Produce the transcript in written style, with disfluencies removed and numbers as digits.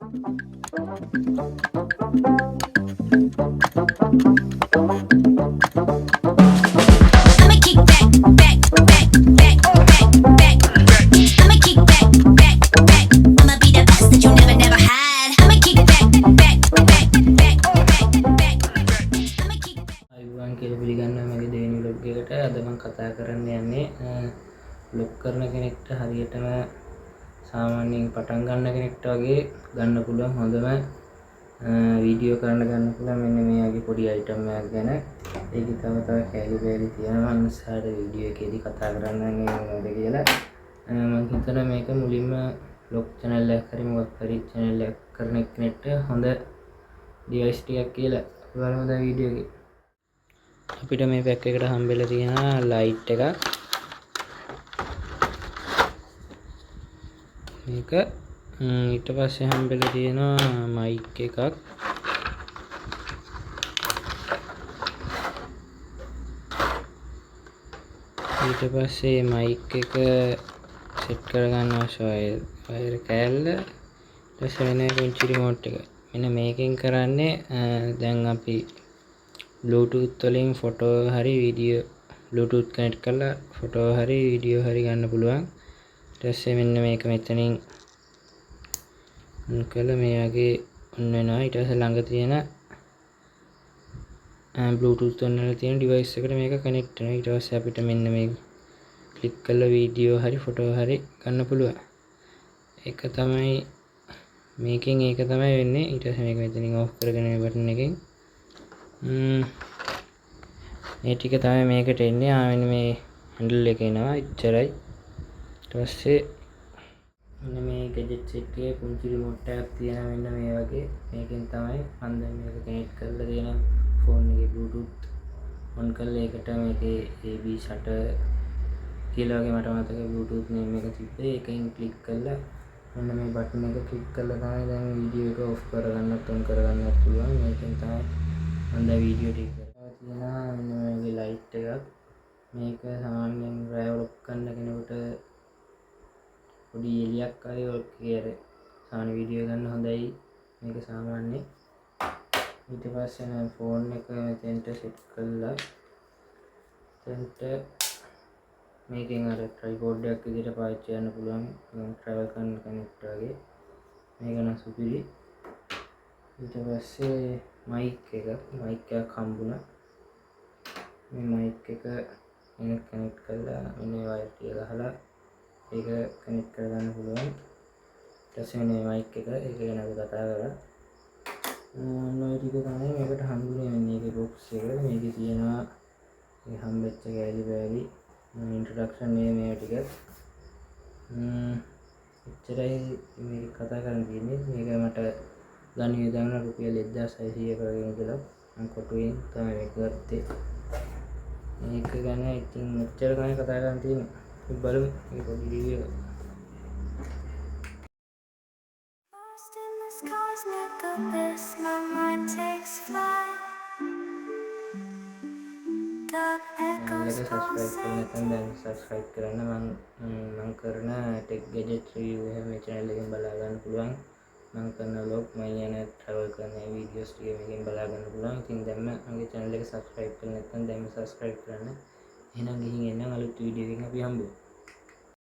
අයිබෝන් කියලා පිළිගන්නවා මගේ දෙවෙනි vlog එකට. අද මම කතා කරන්න යන්නේ vlog කරන කෙනෙක්ට හරියටම සාමාන්‍යයෙන් පටන් ගන්න කෙනෙක්ට වගේ ගන්න පුළුවන් හොඳම වීඩියෝ කරන්න ගන්න පුළුවන් මෙන්න මේ වගේ පොඩි අයිටම් එකක් ගැන. ඒකේ තව කැලි බැලි තියෙනවා. මම ඉස්සරහට වීඩියෝ එකේදී කතා කරන්න මොනවද කියලා. මම හිතනවා මේක මුලින්ම vlog channel එකක් හරි මොකක් හරි channel එකක් කරන කෙනෙක්ට හොඳ device ටිකක් කියලා. බලමු දැන් වීඩියෝ එකේ. අපිට මේ පැක් එකට හම්බෙලා තියෙනවා ලයිට් එකක්. මේක ඊට පස්සේ හම්බෙලා තියෙනවා මයික් එකක්. ඊට පස්සේ මයික් එක සෙට් කරගන්න අවශ්‍ය වයර් කෑල්ල. ඊට පස්සේ වෙන පුංචි රිමෝට් එක. මෙන්න මේකෙන් කරන්නේ දැන් අපි Bluetooth වලින් ෆොටෝ හරි වීඩියෝ Bluetooth කනෙක්ට් කරලා ෆොටෝ හරි වීඩියෝ හරි ගන්න පුළුවන්. ඊට පස්සේ මෙන්න මේක මෙතනින් කළා මේ වගේ ඔන් වෙනවා. ඊට පස්සේ ළඟ තියෙන Bluetooth ඔන් වෙලා තියෙන device එකට මේක කනෙක්ට් වෙනවා. ඊට පස්සේ අපිට මෙන්න මේක ක්ලික් කරලා වීඩියෝ හරි ෆොටෝ හරි ගන්න පුළුවන්. ඒක තමයි මේකෙන් ඒක තමයි වෙන්නේ. ඊට පස්සේ මේක මෙතනින් ඔෆ් කරගෙන මේ බටන් එකෙන් මේ ටික තමයි මේකට එන්නේ. මෙන්න මේ හැන්ඩල් එක එනවා. එච්චරයි. ඊට පස්සේ මෙන්න මේ ගැජට් සෙට් එකේ පුංචි රිමෝට් එකක් තියෙනවා. මෙන්න මේ වගේ. මේකෙන් තමයි මම දැන් මේක කනෙක්ට් කරලා තියෙන ෆෝන් එකේ Bluetooth ඔන් කරලා ඒකට මේකේ AB shutter කියලා වගේ මට මතකයි Bluetooth name එක තිබ්බේ. ඒකෙන් ක්ලික් කරලා මෙන්න මේ බටන් එක ක්ලික් කරලා තමයි දැන් වීඩියෝ එක ඔෆ් කරගන්නත් ඔන් කරගන්නත් පුළුවන්. මේකෙන් තමයි මම දැන් වීඩියෝ ටික කරලා තියෙනවා. මෙන්න මේ ලයිට් එකක්. මේක සාමාන්‍යයෙන් රෑ වලොග් කරන කෙනෙකුට පොඩි එළියක් ආවේ වලොග් එකේ සාමාන්‍ය වීඩියෝ ගන්න හොඳයි. මේක සාමාන්‍ය. ඊට පස්සේ මම ෆෝන් එක මෙතෙන්ට සෙට් කළා. එතෙන්ට මේකෙන් අර ට්‍රයිපෝඩ් එකක් විදිහට පාවිච්චි කරන්න පුළුවන්. ට්‍රැවල් කරන කෙනෙක්ට වගේ. මේක නම් සුපිරි. ඊට පස්සේ මයික් එකක් හම්බුණා. මේ මයික් එක කනෙක්ට් කරලා මෙන්න වයර් ටික ගහලා ඒක කනෙක්ට් කරගන්න පුළුවන්. ඊට පස්සේ මේ මයික් එක ඒක ගැන අපි කතා කරා. ඔය ටික තමයි මේකට හම්බුනේ. මෙන්න මේකේ බොක්ස් එක. මේකේ තියෙනවා මේ හම්බෙච්ච කැලි බෑලි ඉන්ට්‍රොඩක්ෂන් මේ ටික. එච්චරයි මේක කතා කරන්න තියෙන්නේ. මේක මට ගන්න වියදම රුපියල් 1600ක වගේ මුදලක්. මම කොටුවෙන් තමයි මේක ගත්තේ. මේක ගැන ඉතින් මෙච්චර තමයි කතා කරන්න තියෙන්නේ. අපි බලමු මේ පොඩි වීඩියෝ එක. සබස්ක්‍රයිබ් කරන්න නැත්නම් දැන් සබස්ක්‍රයිබ් කරන්න. මම කරන ටෙක් ගැජට් රිවිව් එහෙම මේ channel එකෙන් බලා ගන්න පුළුවන්. මම කරන vlog මම යන travel කරන videos ටික මේකෙන් බලා ගන්න පුළුවන්. ඉතින් දැන්ම මගේ channel එක subscribe කරලා නැත්නම් දැන්ම subscribe කරන්න. එහෙනම් ගිහින් එන්න අලුත් වීඩියෝ එකකින් අපි හම්බෙමු.